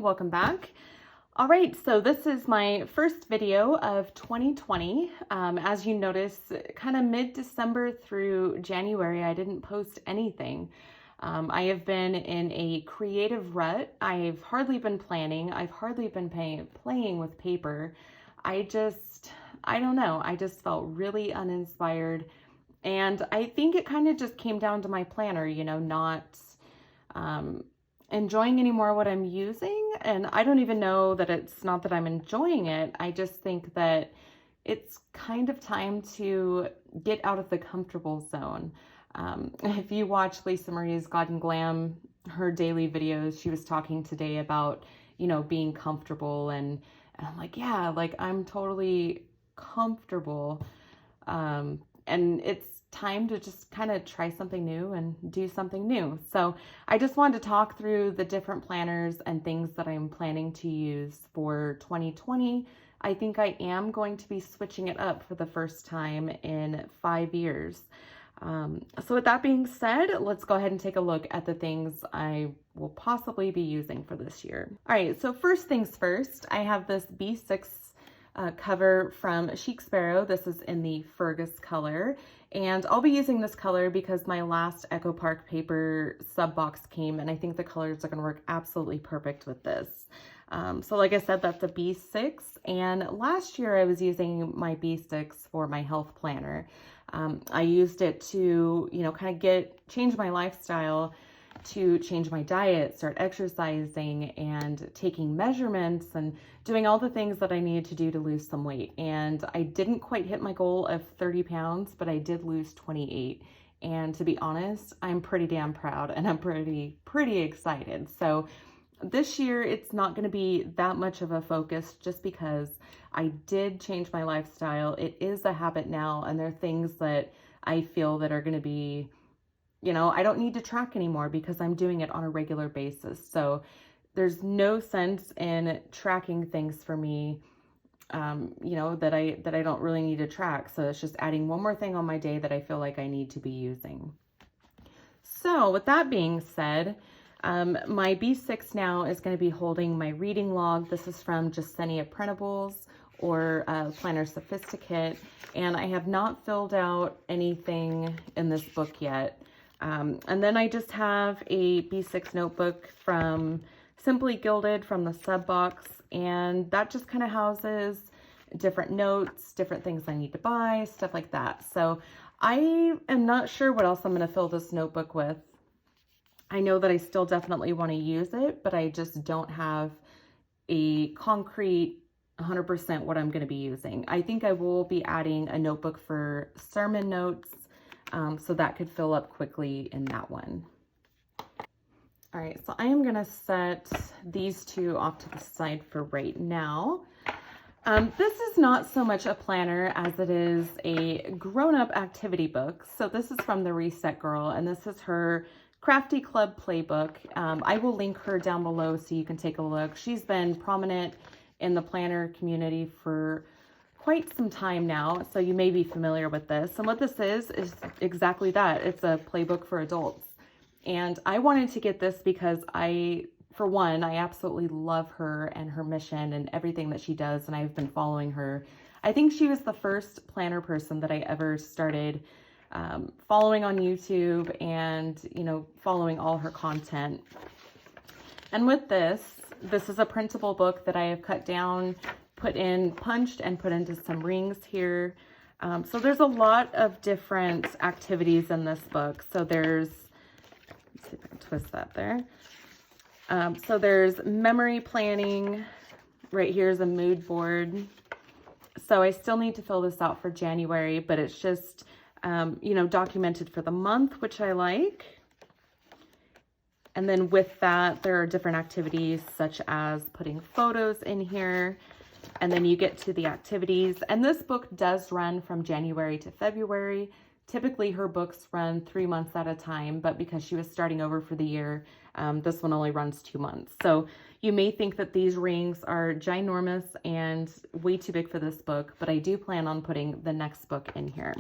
welcome back. All right, so this is my first video of 2020. As you notice, kind of mid-December through January, I didn't post anything. I have been in a creative rut. I've hardly been planning. I've hardly been playing with paper. I don't know. I just felt really uninspired. And I think it kind of just came down to my planner, you know, not enjoying anymore what I'm using. And I don't even know that it's not that I'm enjoying it. I just think that it's kind of time to get out of the comfortable zone. If you watch Lisa Marie's Glam, her daily videos, she was talking today about, you know, being comfortable. And I'm like, yeah, like I'm totally comfortable. And it's time to just kind of try something new and do something new. So I just wanted to talk through the different planners and things that I'm planning to use for 2020. I think I am going to be switching it up for the first time in 5 years. So with that being said, let's go ahead and take a look at the things I will possibly be using for this year. All right, so first things first, I have this B6 cover from Chic Sparrow. This is in the Fergus color, and I'll be using this color because my last Echo Park paper sub box came, and I think the colors are going to work absolutely perfect with this. So like I said, that's a B6, and last year I was using my B6 for my health planner. I used it to, you know, kind of change my lifestyle, to change my diet, start exercising and taking measurements and doing all the things that I needed to do to lose some weight. And I didn't quite hit my goal of 30 pounds, but I did lose 28. And to be honest, I'm pretty damn proud and I'm pretty excited. So this year, it's not going to be that much of a focus just because I did change my lifestyle. It is a habit now, and there are things that I feel that are going to be, you know, I don't need to track anymore because I'm doing it on a regular basis. So there's no sense in tracking things for me, you know, that I don't really need to track. So it's just adding one more thing on my day that I feel like I need to be using. So with that being said, my B6 now is going to be holding my reading log. This is from Jasenia Printables or Planner Sophisticate, and I have not filled out anything in this book yet. And then I just have a B6 notebook from Simply Gilded from the sub box, and that just kind of houses different notes, different things I need to buy, stuff like that. So I am not sure what else I'm going to fill this notebook with. I know that I still definitely want to use it, but I just don't have a concrete 100% what I'm going to be using. I think I will be adding a notebook for sermon notes, so that could fill up quickly in that one. All right, so I am going to set these two off to the side for right now. This is not so much a planner as it is a grown-up activity book. So this is from the Reset Girl, and this is her Crafty Club playbook. I will link her down below so you can take a look. She's been prominent in the planner community for quite some time now, so you may be familiar with this. And what this is exactly that. It's a playbook for adults. And I wanted to get this because for one, I absolutely love her and her mission and everything that she does, and I've been following her. I think she was the first planner person that I ever started following on YouTube and, you know, following all her content. And with this is a printable book that I have cut down, punched and put into some rings here. So there's a lot of different activities in this book. So there's, let's see if I can twist that there. So there's memory planning. Right here is a mood board. So I still need to fill this out for January, but it's just, you know, documented for the month, which I like. And then with that, there are different activities such as putting photos in here. And then you get to the activities. And this book does run from January to February. Typically her books run 3 months at a time, but because she was starting over for the year, this one only runs 2 months. So you may think that these rings are ginormous and way too big for this book, but I do plan on putting the next book in here.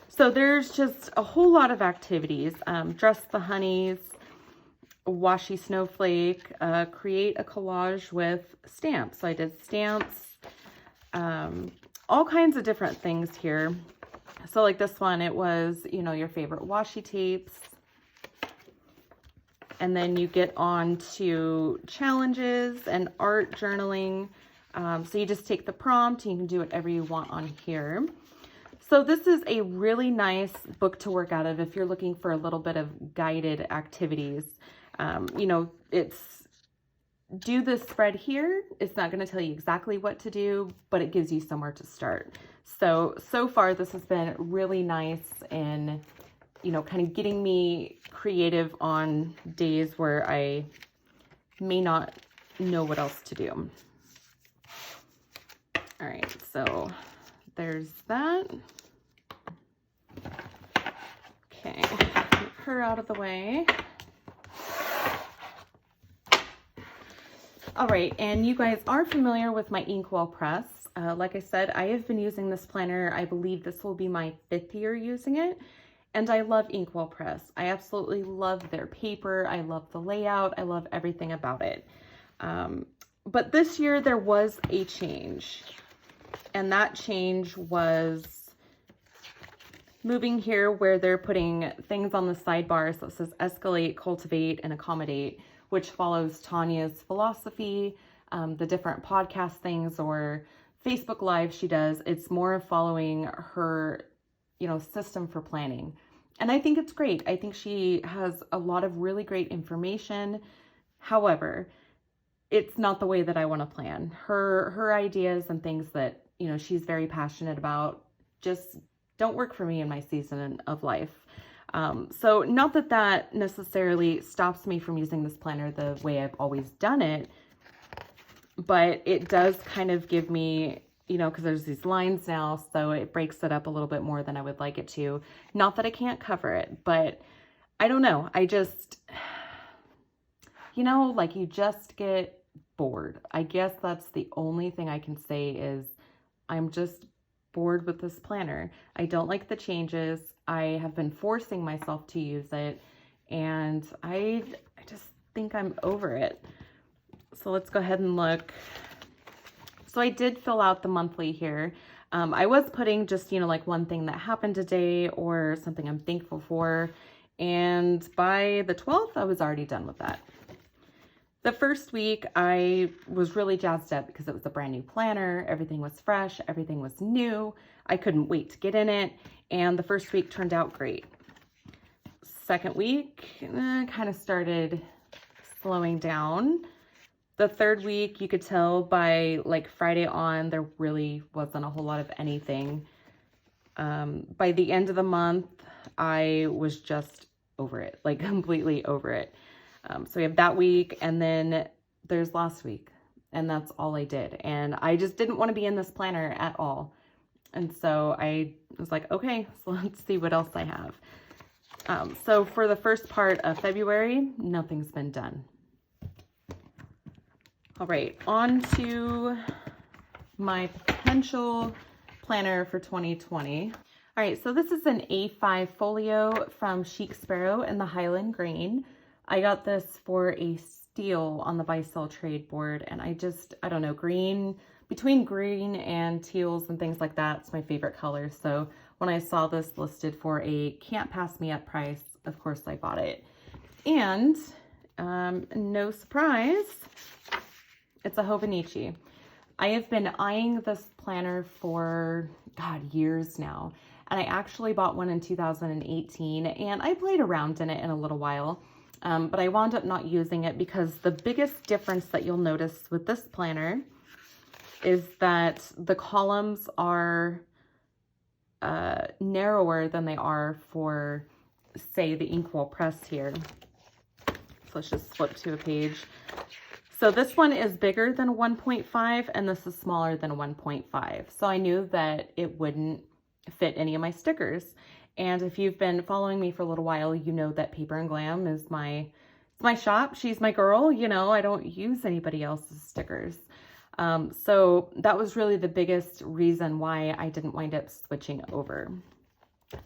So there's just a whole lot of activities. Dress the Honeys, washi snowflake, create a collage with stamps. So I did stamps, all kinds of different things here. So like this one, it was, you know, your favorite washi tapes. And then you get on to challenges and art journaling. So you just take the prompt and you can do whatever you want on here. So this is a really nice book to work out of if you're looking for a little bit of guided activities. You know, it's do this spread here. It's not going to tell you exactly what to do, but it gives you somewhere to start. So far this has been really nice in, you know, kind of getting me creative on days where I may not know what else to do. All right, so there's that. Okay, get her out of the way. All right, and you guys are familiar with my Inkwell press. Like I said, I have been using this planner. I believe this will be my 5th year using it. And I love Inkwell press. I absolutely love their paper. I love the layout. I love everything about it. But this year there was a change. And that change was moving here where they're putting things on the sidebars that says escalate, cultivate, and accommodate, which follows Tanya's philosophy, the different podcast things or Facebook Live she does. It's more of following her, you know, system for planning. And I think it's great. I think she has a lot of really great information. However, it's not the way that I want to plan. Her ideas and things that, you know, she's very passionate about just don't work for me in my season of life. So not that that necessarily stops me from using this planner the way I've always done it, but it does kind of give me, you know, because there's these lines now, so it breaks it up a little bit more than I would like it to. Not that I can't cover it, but I don't know. I just, you know, like you just get bored. I guess that's the only thing I can say is I'm just bored with this planner. I don't like the changes. I have been forcing myself to use it, and I just think I'm over it. So let's go ahead and look. So I did fill out the monthly here. I was putting just, you know, like one thing that happened today or something I'm thankful for. And by the 12th, I was already done with that. The first week I was really jazzed up because it was a brand new planner. Everything was fresh. Everything was new. I couldn't wait to get in it. And the first week turned out great. Second week, kind of started slowing down. The third week, you could tell by like Friday on, there really wasn't a whole lot of anything. By the end of the month, I was just over it, like completely over it. So we have that week, and then there's last week, and that's all I did. And I just didn't want to be in this planner at all. And so I was like, okay, so let's see what else I have. So for the first part of February, nothing's been done. All right, on to my potential planner for 2020. All right, so this is an A5 folio from Chic Sparrow in the Highland Green. I got this for a steal on the buy sell trade board, and I don't know, green, between green and teals and things like that, it's my favorite color. So when I saw this listed for a can't pass me up price, of course I bought it. And no surprise, it's a Hobonichi. I have been eyeing this planner for, God, years now. And I actually bought one in 2018, and I played around in it in a little while. But I wound up not using it because the biggest difference that you'll notice with this planner is that the columns are narrower than they are for, say, the Inkwell press here. So let's just flip to a page. So this one is bigger than 1.5 and this is smaller than 1.5. So I knew that it wouldn't fit any of my stickers. And if you've been following me for a little while, you know that Paper and Glam is my shop. She's my girl. You know, I don't use anybody else's stickers. So that was really the biggest reason why I didn't wind up switching over.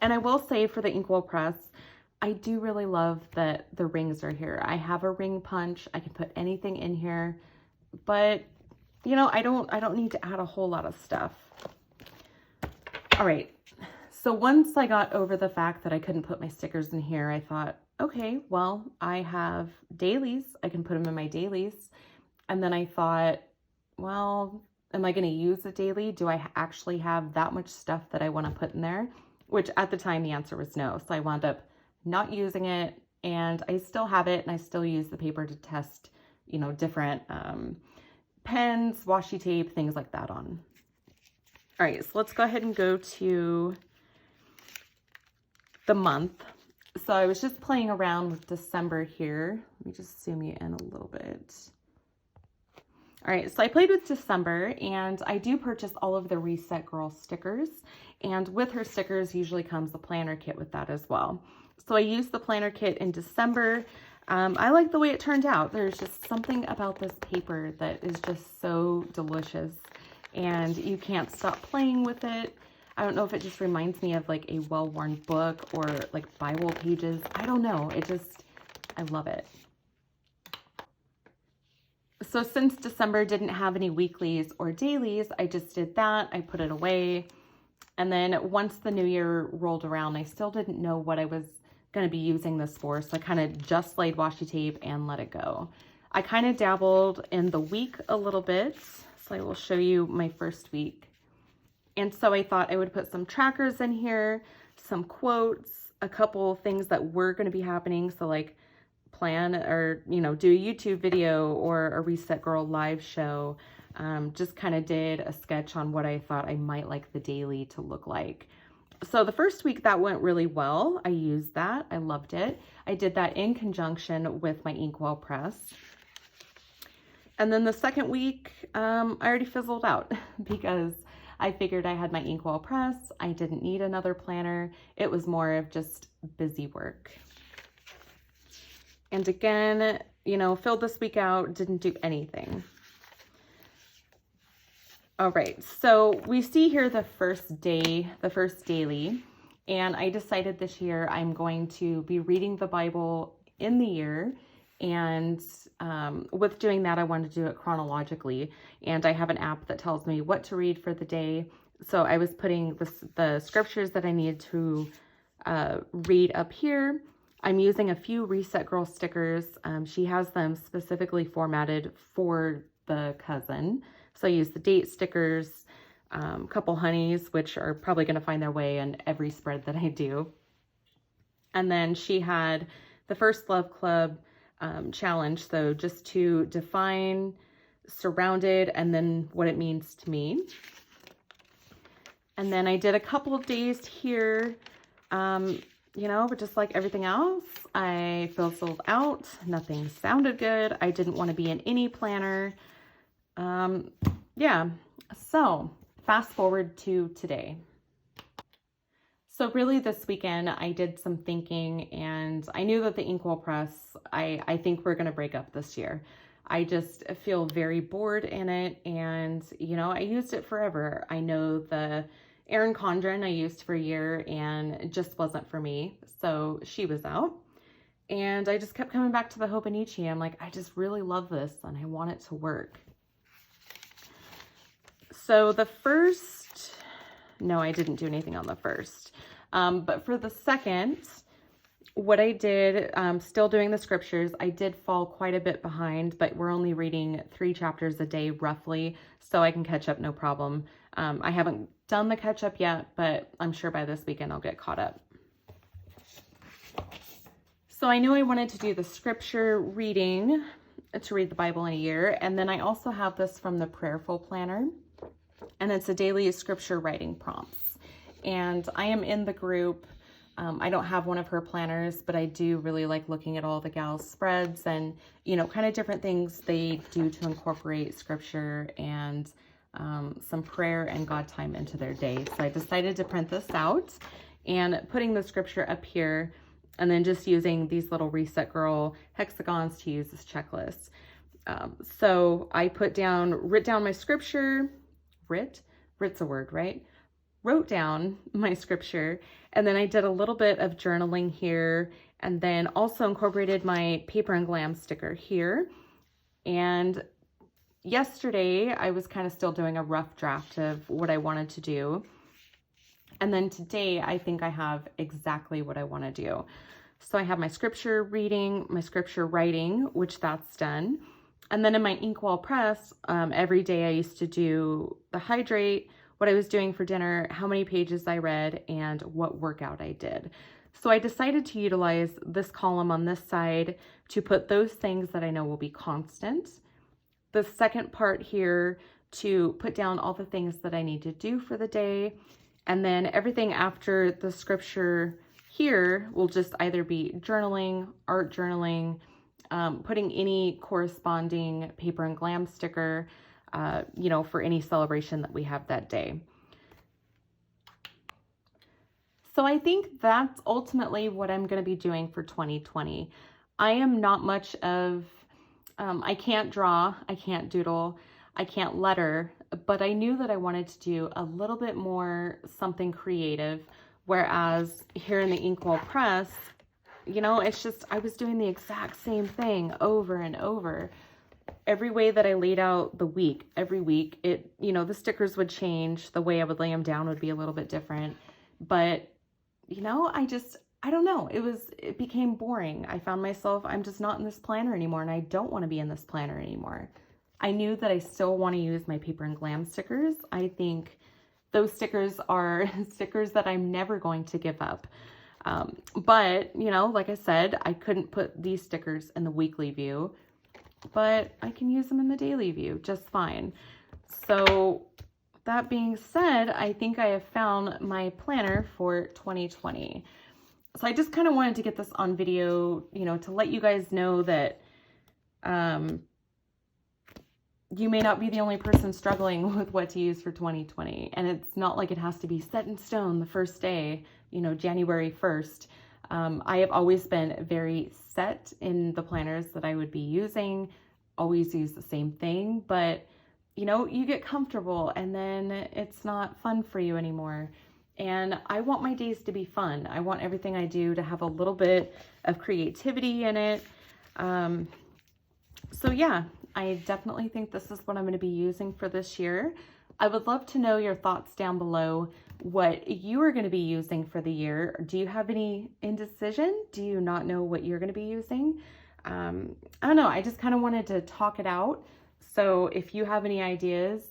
And I will say for the Inkwell press, I do really love that the rings are here. I have a ring punch. I can put anything in here, but you know, I don't need to add a whole lot of stuff. All right. So once I got over the fact that I couldn't put my stickers in here, I thought, okay, well, I have dailies. I can put them in my dailies. And then I thought, well, am I going to use a daily? Do I actually have that much stuff that I want to put in there? Which at the time the answer was no. So I wound up not using it, and I still have it, and I still use the paper to test, you know, different pens, washi tape, things like that on. All right, so let's go ahead and go to the month. So I was just playing around with December here. Let me just zoom you in a little bit. All right, so I played with December, and I do purchase all of the Reset Girl stickers, and with her stickers usually comes the planner kit with that as well. So I used the planner kit in December. I like the way it turned out. There's just something about this paper that is just so delicious, and you can't stop playing with it. I don't know if it just reminds me of like a well-worn book or like Bible pages. I don't know. I love it. So since December didn't have any weeklies or dailies, I just did that. I put it away. And then once the new year rolled around, I still didn't know what I was going to be using this for. So I kind of just laid washi tape and let it go. I kind of dabbled in the week a little bit. So I will show you my first week. And so I thought I would put some trackers in here, some quotes, a couple things that were going to be happening. So like plan or, you know, do a YouTube video or a Reset Girl live show. Just kind of did a sketch on what I thought I might like the daily to look like. So the first week that went really well. I used that. I loved it. I did that in conjunction with my Inkwell press. And then the second week, I already fizzled out because I figured I had my Inkwell press. I didn't need another planner. It was more of just busy work. And again, you know, filled this week out, didn't do anything. All right, so we see here the first day, the first daily, and I decided this year I'm going to be reading the Bible in the year, and with doing that, I wanted to do it chronologically, and I have an app that tells me what to read for the day. So I was putting the scriptures that I needed to read up here. I'm using a few Reset Girl stickers. She has them specifically formatted for the cousin. So I use the date stickers, a couple honeys, which are probably going to find their way in every spread that I do. And then she had the First Love Club challenge. So just to define surrounded and then what it means to me. And then I did a couple of days here, you know, but just like everything else, I fizzled out. Nothing sounded good. I didn't want to be in any planner. Yeah, so fast forward to today. So really this weekend I did some thinking, and I knew that the Inkwell press, I think we're going to break up this year. I just feel very bored in it, and you know, I used it forever. I know the Erin Condren I used for a year and it just wasn't for me. So she was out, and I just kept coming back to the Hobonichi. I'm like, I just really love this and I want it to work. So the first, no, I didn't do anything on the first. But for the second, what I did, still doing the scriptures, I did fall quite a bit behind, but we're only reading 3 chapters a day roughly, so I can catch up no problem. I haven't done the catch up yet, but I'm sure by this weekend I'll get caught up. So I knew I wanted to do the scripture reading to read the Bible in a year. And then I also have this from the Prayerful Planner, and it's a daily scripture writing prompts. And I am in the group. I don't have one of her planners, but I do really like looking at all the gals' spreads and, you know, kind of different things they do to incorporate scripture and some prayer and God time into their day. So I decided to print this out and putting the scripture up here, and then just using these little Reset Girl hexagons to use this checklist. So I wrote down my scripture, writ's a word, right? Wrote down my scripture, and then I did a little bit of journaling here, And then also incorporated my Paper and Glam sticker here. And yesterday I was kind of still doing a rough draft of what I wanted to do. And then today I think I have exactly what I want to do. So I have my scripture reading, my scripture writing, which that's done. And then in my Inkwell press, every day I used to do the hydrate, what I was doing for dinner, how many pages I read, and what workout I did. So I decided to utilize this column on this side to put those things that I know will be constant. The second part here to put down all the things that I need to do for the day. And then everything after the scripture here will just either be journaling, art journaling, putting any corresponding Paper and Glam sticker, you know, for any celebration that we have that day. So I think that's ultimately what I'm going to be doing for 2020. I am not much of, I can't draw, I can't doodle, I can't letter, but I knew that I wanted to do a little bit more something creative, whereas here in the Inkwell press, you know, it's just, I was doing the exact same thing over and over. Every way that I laid out the week, every week, it, you know, the stickers would change, the way I would lay them down would be a little bit different, but, you know, I don't know, it became boring. I found myself, I'm just not in this planner anymore, and I don't want to be in this planner anymore. I knew that I still want to use my Paper and Glam stickers. I think those stickers are stickers that I'm never going to give up. But, you know, like I said, I couldn't put these stickers in the weekly view, but I can use them in the daily view just fine. So that being said, I think I have found my planner for 2020. So I just kind of wanted to get this on video, you know, to let you guys know that, you may not be the only person struggling with what to use for 2020. And it's not like it has to be set in stone the first day, you know, January 1st. I have always been very set in the planners that I would be using, always use the same thing, but you know, you get comfortable and then it's not fun for you anymore. And I want my days to be fun. I want everything I do to have a little bit of creativity in it. So yeah, I definitely think this is what I'm going to be using for this year. I would love to know your thoughts down below, what you are going to be using for the year. Do you have any indecision? Do you not know what you're going to be using? I don't know. I just kind of wanted to talk it out. So if you have any ideas,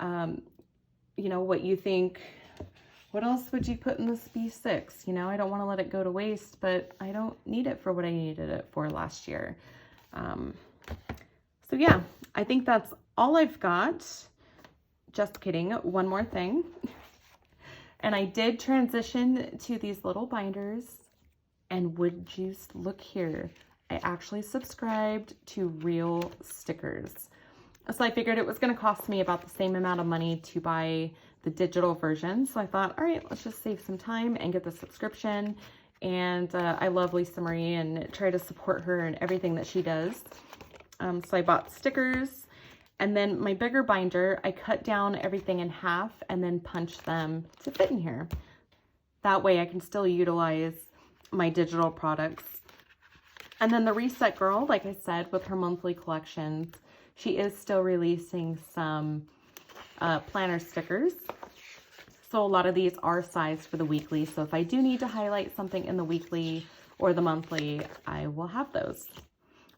you know, what you think, what else would you put in this B6? You know, I don't want to let it go to waste, but I don't need it for what I needed it for last year. So yeah, I think that's all I've got. Just kidding. One more thing. And I did transition to these little binders. And would you look here? I actually subscribed to real stickers. So I figured it was going to cost me about the same amount of money to buy the digital version. So I thought, all right, let's just save some time and get the subscription. And I love Lisa Marie and try to support her and everything that she does. So I bought stickers, and then my bigger binder, I cut down everything in half and then punched them to fit in here. That way I can still utilize my digital products. And then the Reset Girl, like I said, with her monthly collections, she is still releasing some planner stickers. So a lot of these are sized for the weekly. So if I do need to highlight something in the weekly or the monthly, I will have those.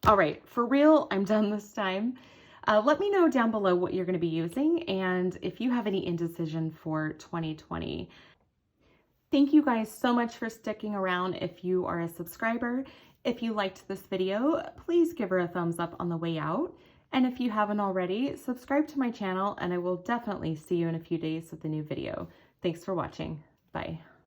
All right, for real, I'm done this time. Let me know down below what you're going to be using and if you have any indecision for 2020. Thank you guys so much for sticking around if you are a subscriber. If you liked this video, please give her a thumbs up on the way out. And if you haven't already, subscribe to my channel and I will definitely see you in a few days with a new video. Thanks for watching. Bye.